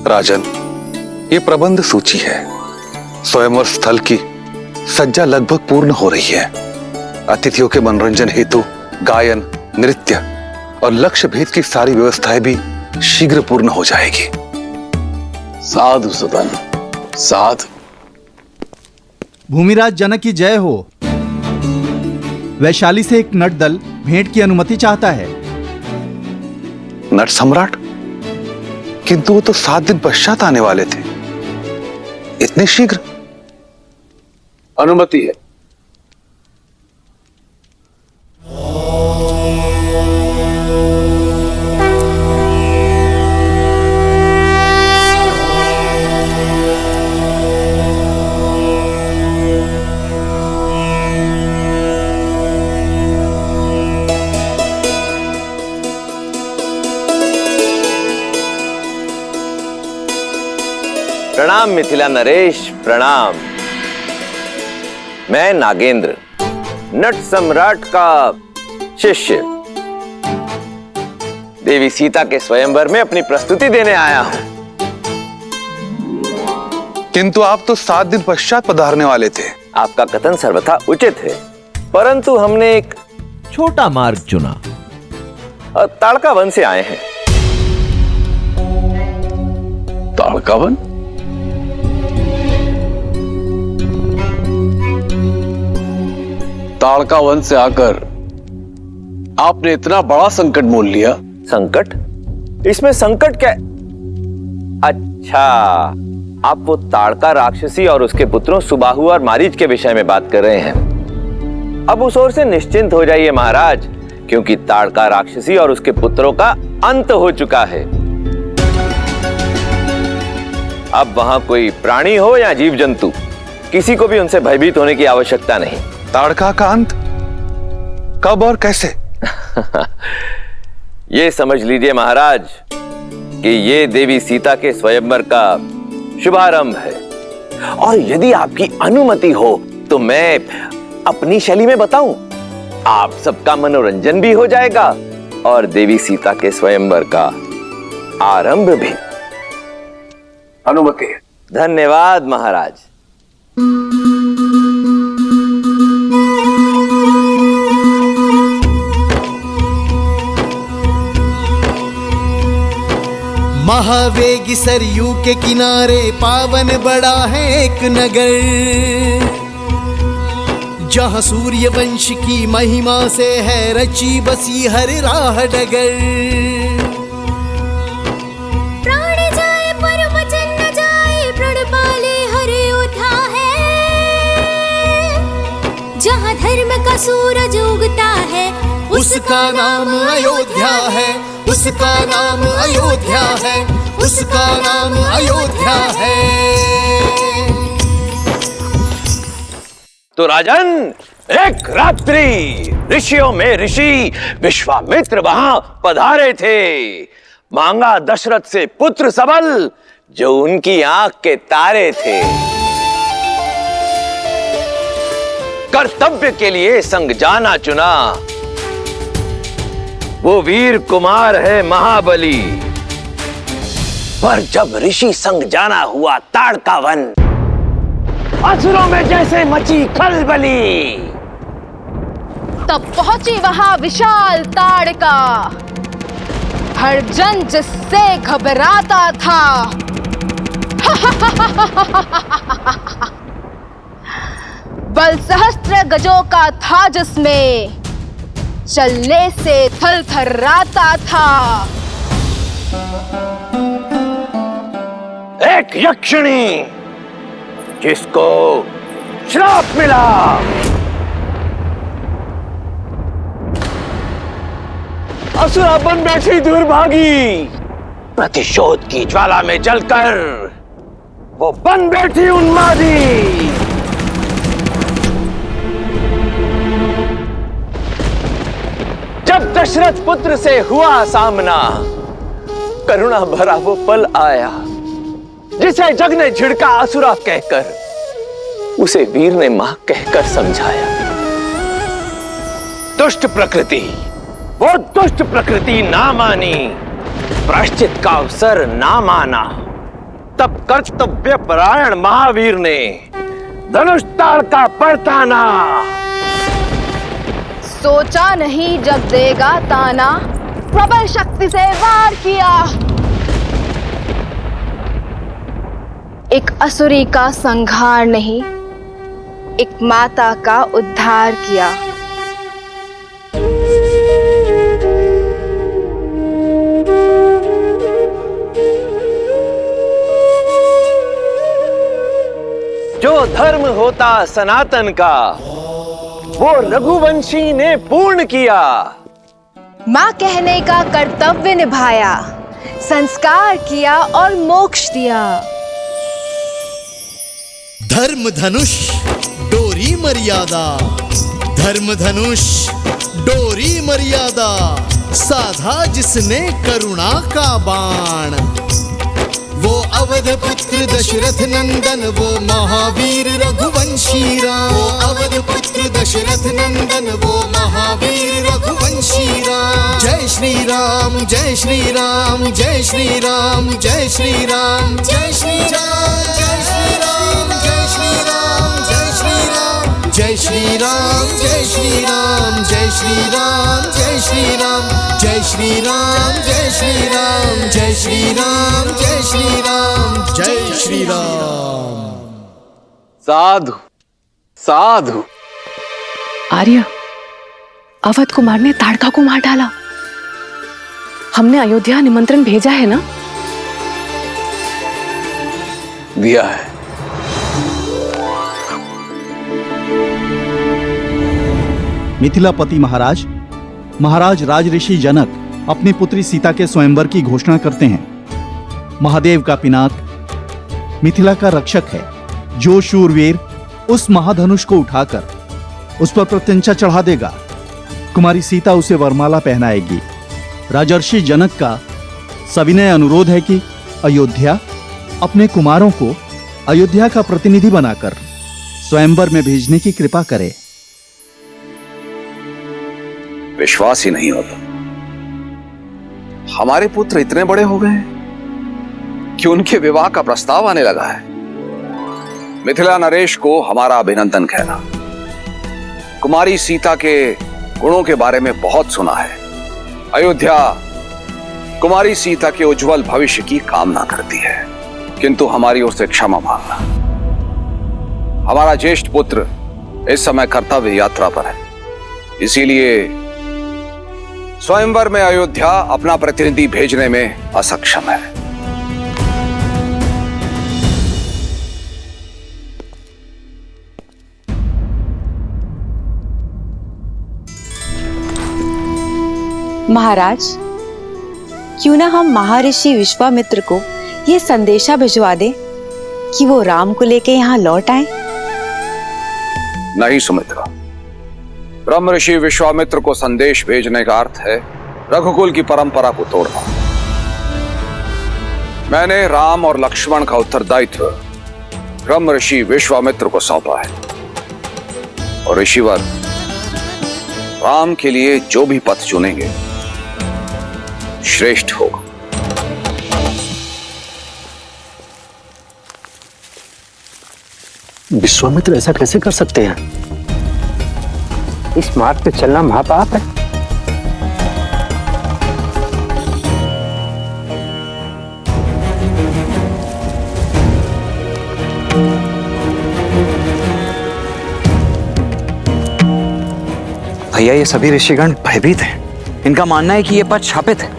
राजन, ये प्रबंध सूची है। स्वयंवर स्थल की सज्जा लगभग पूर्ण हो रही है। अतिथियों के मनोरंजन हेतु गायन, नृत्य और लक्ष्य भेद की सारी व्यवस्थाएं भी शीघ्र पूर्ण हो जाएगी। साधु सदन, साधु। भूमिराज जनक की जय हो। वैशाली से एक नट दल भेंट की अनुमति चाहता है। नट सम्राट? किंतु वो तो 7 दिन पश्चात आने वाले थे। इतने शीघ्र? अनुमति है। प्रणाम मिथिला नरेश, प्रणाम। मैं नागेंद्र, नट सम्राट का शिष्य, देवी सीता के स्वयंवर में अपनी प्रस्तुति देने आया हूं। किंतु आप तो 7 दिन पश्चात पधारने वाले थे। आपका कथन सर्वथा उचित है, परंतु हमने एक छोटा मार्ग चुना। ताड़का वन से आए हैं। ताड़का वन? ताड़का वन से आकर आपने इतना बड़ा संकट मोल लिया। संकट? इसमें संकट क्या? अच्छा, आप वो ताड़का राक्षसी और उसके पुत्रों सुबाहु और मारीच के विषय में बात कर रहे हैं। अब उस ओर से निश्चिंत हो जाइए महाराज, क्योंकि ताड़का राक्षसी और उसके पुत्रों का अंत हो चुका है। अब वहां कोई प्राणी हो या जीव जंतु, किसी को भी उनसे भयभीत होने की आवश्यकता नहीं। ताड़का का अंत कब और कैसे? ये समझ लीजिए महाराज कि ये देवी सीता के स्वयंवर का शुभारंभ है, और यदि आपकी अनुमति हो तो मैं अपनी शैली में बताऊं। आप सबका मनोरंजन भी हो जाएगा और देवी सीता के स्वयंवर का आरंभ भी। अनुमति है। धन्यवाद महाराज। महावेगी सरयू के किनारे पावन बड़ा है एक नगर, जहाँ सूर्य वंश की महिमा से है रची बसी हर राह डगर। प्राण जाए पर वचन न जाए, प्रण पाले हर योद्धा है। जहाँ धर्म का सूरज उगता है, उसका नाम अयोध्या है, उसका नाम अयोध्या है, उसका नाम अयोध्या है। तो राजन, एक रात्रि ऋषियों में ऋषि विश्वामित्र वहां पधारे थे। मांगा दशरथ से पुत्र सबल, जो उनकी आंख के तारे थे। कर्तव्य के लिए संग जाना चुना, वो वीर कुमार है महाबली। पर जब ऋषि संग जाना हुआ ताड़का वन, असुरों में जैसे मची खलबली। तब पहुंची वहां विशाल ताड़का, हर जन जिससे घबराता था। बल सहस्त्र गजों का था जिसमें, चलने से थल थर्राता था। एक यक्षिणी जिसको श्राप मिला, असुरा बन बैठी दुर्भागी। प्रतिशोध की ज्वाला में जलकर वो बन बैठी उन्मादी। जब दशरथ पुत्र से हुआ सामना, करुणा भरा वो पल आया, जिसे जग ने झिड़का असुरा कहकर, उसे वीर ने मां कहकर समझाया। दुष्ट प्रकृति, वो दुष्ट प्रकृति ना मानी, प्रायश्चित का अवसर ना माना। तब कर्तव्य परायण महावीर ने धनुष ताड़ का बरताना। सोचा नहीं जब देगा ताना, प्रबल शक्ति से वार किया। एक असुरी का संहार नहीं, एक माता का उद्धार किया। जो धर्म होता सनातन का, वो रघुवंशी ने पूर्ण किया। मां कहने का कर्तव्य निभाया, संस्कार किया और मोक्ष दिया। धर्म धनुष डोरी मर्यादा, धर्म धनुष डोरी मर्यादा, साधा जिसने करुणा का बाण। वो अवध पुत्र दशरथ नंदन, वो महावीर रघुवंशी राम। वो अवध पुत्र दशरथ नंदन, वो महावीर रघुवंशी राम। जय श्री राम, जय श्री राम, जय श्री राम, जय श्री राम, जय श्री राम, जय श्री राम, जय श्री राम, जय श्री राम, जय श्री राम, जय श्री राम, जय श्री राम, जय श्री राम, जय श्री राम, जय श्री राम, जय श्री राम, जय श्री राम, जय श्री राम। साधु साधु। आर्य, अवध कुमार ने ताड़का को मार डाला। हमने अयोध्या निमंत्रण भेजा है ना? दिया है। मिथिलापति महाराज, महाराज राजऋषि जनक अपनी पुत्री सीता के स्वयंवर की घोषणा करते हैं। महादेव का पिनाक मिथिला का रक्षक है। जो शूरवीर उस महाधनुष को उठाकर उस पर प्रत्यंचा चढ़ा देगा, कुमारी सीता उसे वरमाला पहनाएगी। राजर्षि जनक का सविनय अनुरोध है कि अयोध्या अपने कुमारों को अयोध्या का प्रतिनिधि बनाकर स्वयंवर में भेजने की कृपा करे। विश्वास ही नहीं होता, हमारे पुत्र इतने बड़े हो गए हैं कि उनके विवाह का प्रस्ताव आने लगा है। मिथिला नरेश को हमारा अभिनंदन कहना। कुमारी सीता के गुणों के बारे में बहुत सुना है। अयोध्या कुमारी सीता के उज्जवल भविष्य की कामना करती है, किंतु हमारी ओर से क्षमा मांगना। हमारा ज्येष्ठ पुत्र इस समय कर्तव्य यात्रा पर है, इसीलिए स्वयंवर में अयोध्या अपना प्रतिनिधि भेजने में असक्षम है। महाराज, क्यों ना हम महर्षि विश्वामित्र को ये संदेशा भिजवा दें कि वो राम को लेके यहाँ लौट आए। नहीं सुमित्रा, ब्रह्म ऋषि विश्वामित्र को संदेश भेजने का अर्थ है रघुकुल की परंपरा को तोड़ना। मैंने राम और लक्ष्मण का उत्तरदायित्व ब्रह्म ऋषि विश्वामित्र को सौंपा है, और ऋषिवर राम के लिए जो भी पथ चुनेंगे श्रेष्ठ होगा। विश्वामित्र ऐसा कैसे कर सकते हैं? इस मार्ग पे चलना महापाप है। भैया, ये सभी ऋषिगण भयभीत हैं। इनका मानना है कि ये पथ शापित है।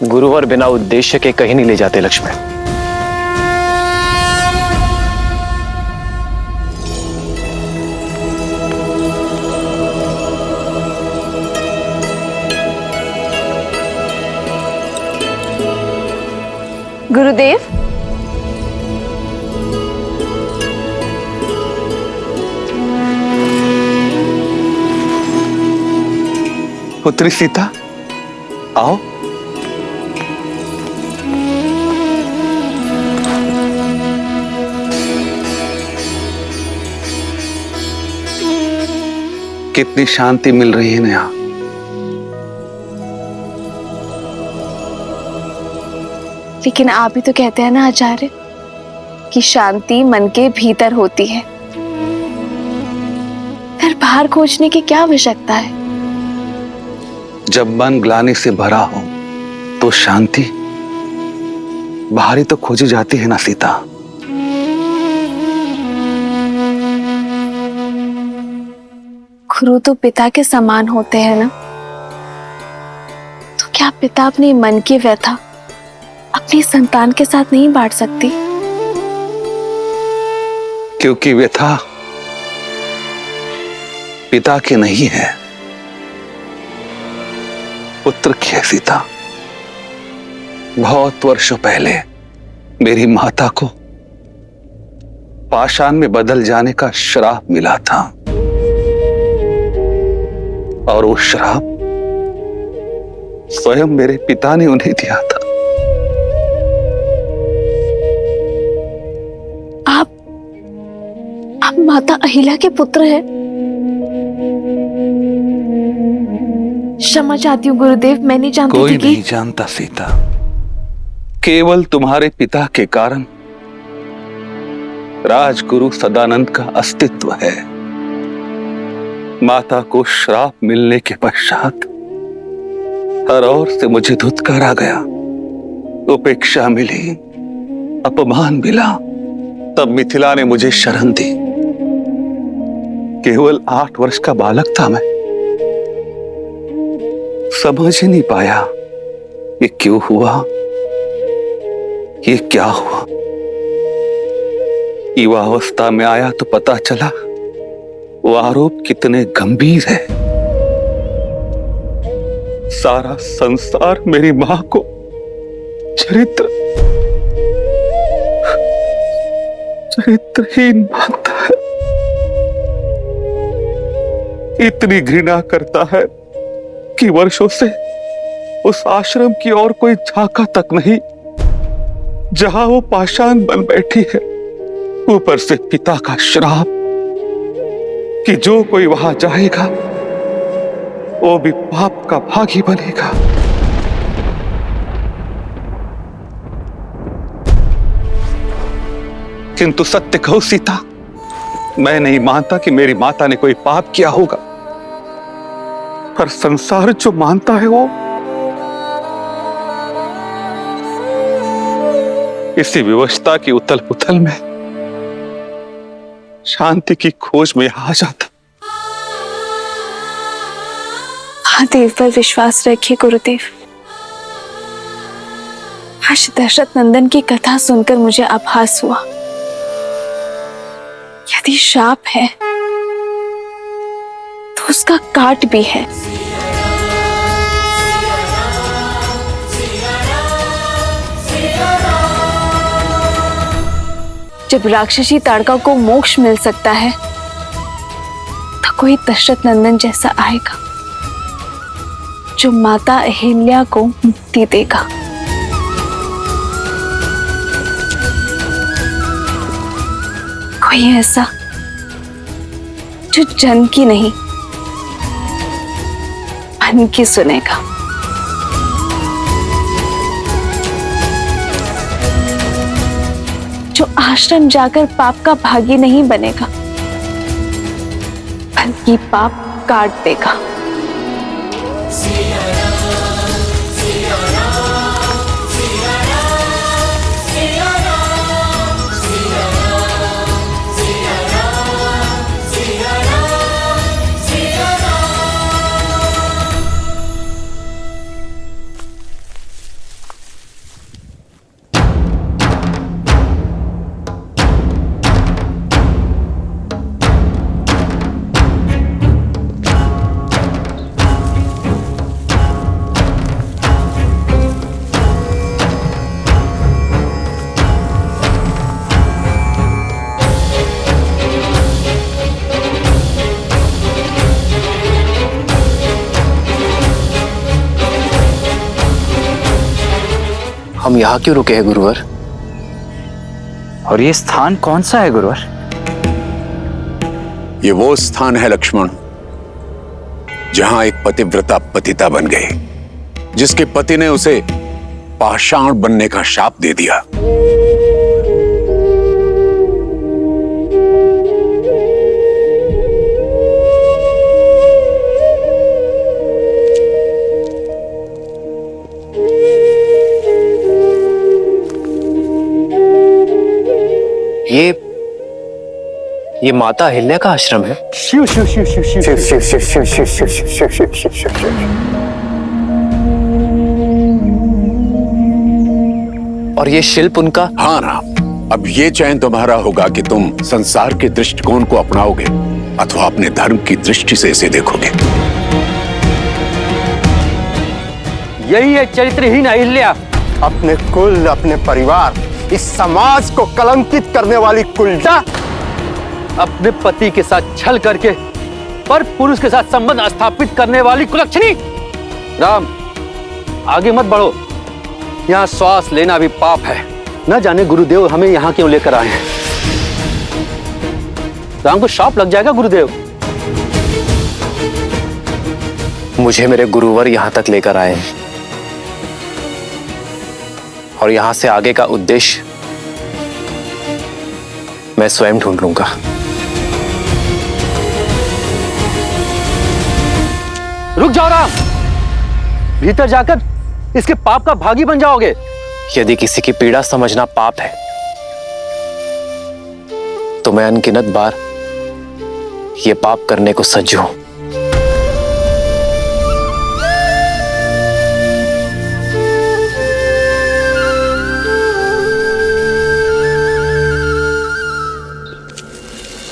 गुरुवर बिना उद्देश्य के कहीं नहीं ले जाते लक्ष्मण। गुरुदेव, पुत्री सीता, आओ। कितनी शांति मिल रही है यहाँ। लेकिन आप भी तो कहते हैं ना आचार्य कि शांति मन के भीतर होती है, फिर बाहर खोजने की क्या आवश्यकता है? जब मन ग्लानि से भरा हो तो शांति बाहर ही तो खोजी जाती है ना सीता। गुरु तो पिता के समान होते हैं ना, तो क्या पिता अपने मन की व्यथा अपनी संतान के साथ नहीं बांट सकती? क्योंकि व्यथा पिता की नहीं है, पुत्र की है सीता। बहुत वर्षों पहले मेरी माता को पाषाण में बदल जाने का श्राप मिला था, और वो श्राप स्वयं मेरे पिता ने उन्हें दिया था। आप माता अहिल्या के पुत्र हैं। क्षमा चाहती हूँ गुरुदेव, मैं नहीं जानती कोई थी कि नहीं जानता सीता, केवल तुम्हारे पिता के कारण राजगुरु सदानंद का अस्तित्व है। माता को श्राप मिलने के पश्चात हर ओर से मुझे धुतकारा गया, उपेक्षा मिली, अपमान मिला। तब मिथिला ने मुझे शरण दी। केवल 8 वर्ष का बालक था मैं, समझ ही नहीं पाया ये क्यों हुआ, ये क्या हुआ। युवावस्था में आया तो पता चला वो आरोप कितने गंभीर है। सारा संसार मेरी मां को चरित्रहीन मानता है, इतनी घृणा करता है कि वर्षों से उस आश्रम की ओर कोई झांका तक नहीं जहां वो पाषाण बन बैठी है। ऊपर से पिता का श्राप कि जो कोई वहां जाएगा वो भी पाप का भागी बनेगा। किंतु सत्य कहो सीता, मैं नहीं मानता कि मेरी माता ने कोई पाप किया होगा, पर संसार जो मानता है वो इसी विवशता की उथल पुथल में शांति की खोज में आ जाता। महादेव पर विश्वास रखिए गुरुदेव। आज दशरथ नंदन की कथा सुनकर मुझे आभास हुआ, यदि शाप है तो उसका काट भी है। जब राक्षसी ताड़का को मोक्ष मिल सकता है तो कोई दशरथ नंदन जैसा आएगा जो माता अहिल्या को मुक्ति देगा। कोई ऐसा जो जन की नहीं मन की सुनेगा। जो आश्रम जाकर पाप का भागी नहीं बनेगा बल्कि पाप काट देगा। हम यहाँ क्यों रुके हैं गुरुवर? और ये स्थान कौन सा है गुरुवर? ये वो स्थान है लक्ष्मण जहां एक पतिव्रता पतिता बन गई, जिसके पति ने उसे पाषाण बनने का शाप दे दिया। ये माता अहिल्या का आश्रम है। शिव शिव शिव शिव शिव शिव शिव शिव शिव शिव शिव शिव शिव शिव शिव शिव। और ये शिल्प उनका? हाँ राम, अब ये चयन तुम्हारा होगा कि तुम संसार के दृष्टिकोण को अपनाओगे अथवा अपने धर्म की दृष्टि से इसे देखोगे। यही है चरित्रहीन अहिल्या, अपने कुल, अपने परिवार, इस समाज को कलंकित करने वाली कुलटा। अपने पति के साथ छल करके पर पुरुष के साथ संबंध स्थापित करने वाली कुलक्षणी। राम, आगे मत बढ़ो, यहाँ श्वास लेना भी पाप है। न जाने गुरुदेव हमें यहाँ क्यों लेकर आए हैं। राम को शाप लग जाएगा गुरुदेव। मुझे मेरे गुरुवर यहाँ तक लेकर आए हैं और यहाँ से आगे का उद्देश्य मैं स्वयं ढूंढ लूंगा। रुक जाओ राम, भीतर जाकर इसके पाप का भागी बन जाओगे। यदि किसी की पीड़ा समझना पाप है तो मैं अनगिनत बार ये पाप करने को सज्ज हूं।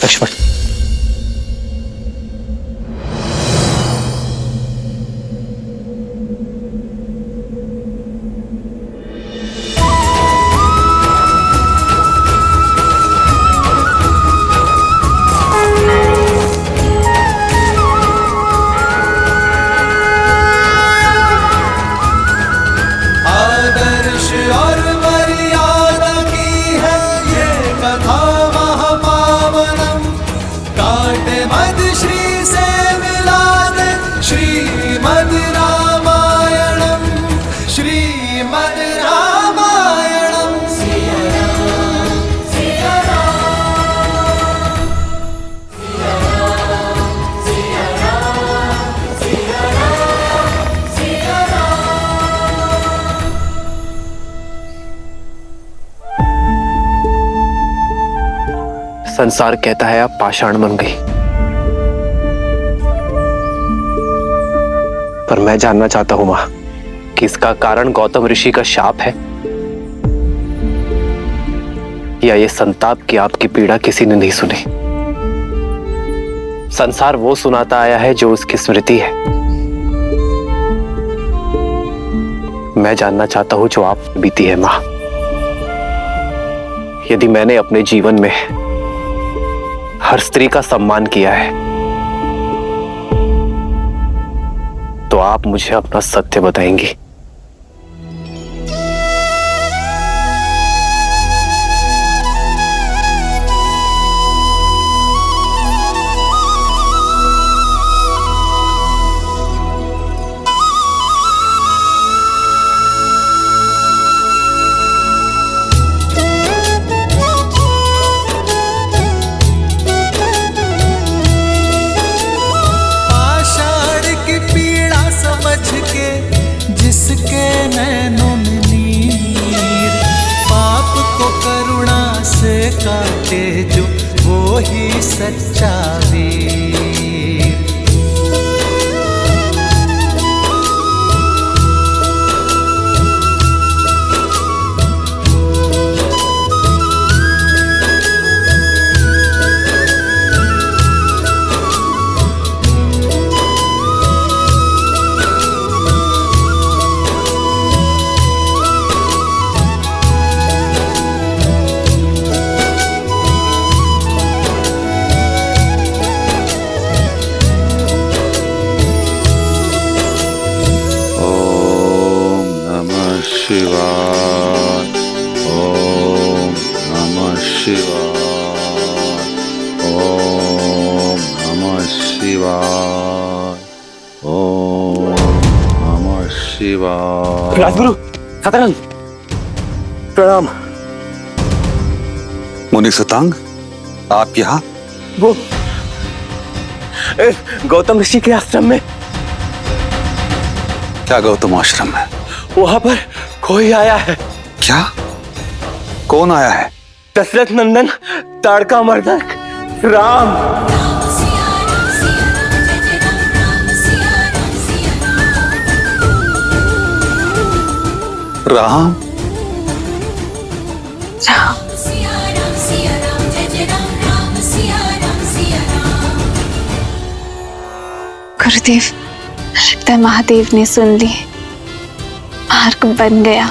लक्ष्मण, संसार कहता है आप पाषाण बन गई, पर मैं जानना चाहता हूं मां कि इसका कारण गौतम ऋषि का शाप है या ये संताप की आपकी पीड़ा किसी ने नहीं सुनी। संसार वो सुनाता आया है जो उसकी स्मृति है। मैं जानना चाहता हूं जो आप बीती है मां। यदि मैंने अपने जीवन में हर स्त्री का सम्मान किया है तो आप मुझे अपना सत्य बताएंगी। जिसके नैनों में नीर, पाप को करुणा से काटे जो वो ही सच्चा वीर। शिवाय, ओम नमः शिवाय, ओम नमः शिवाय, ओम नमः शिवाय। राजगुरु, सतरंग, प्रणाम। मुनि सुतांग, आप यहाँ? वो गौतम ऋषि के आश्रम में। क्या गौतम आश्रम में? वहां पर कोई आया है। क्या? कौन आया है? दशरथ नंदन ताड़का मर्दक राम। राम? गुरुदेव, लगता है महादेव ने सुन ली, मार्ग बन गया।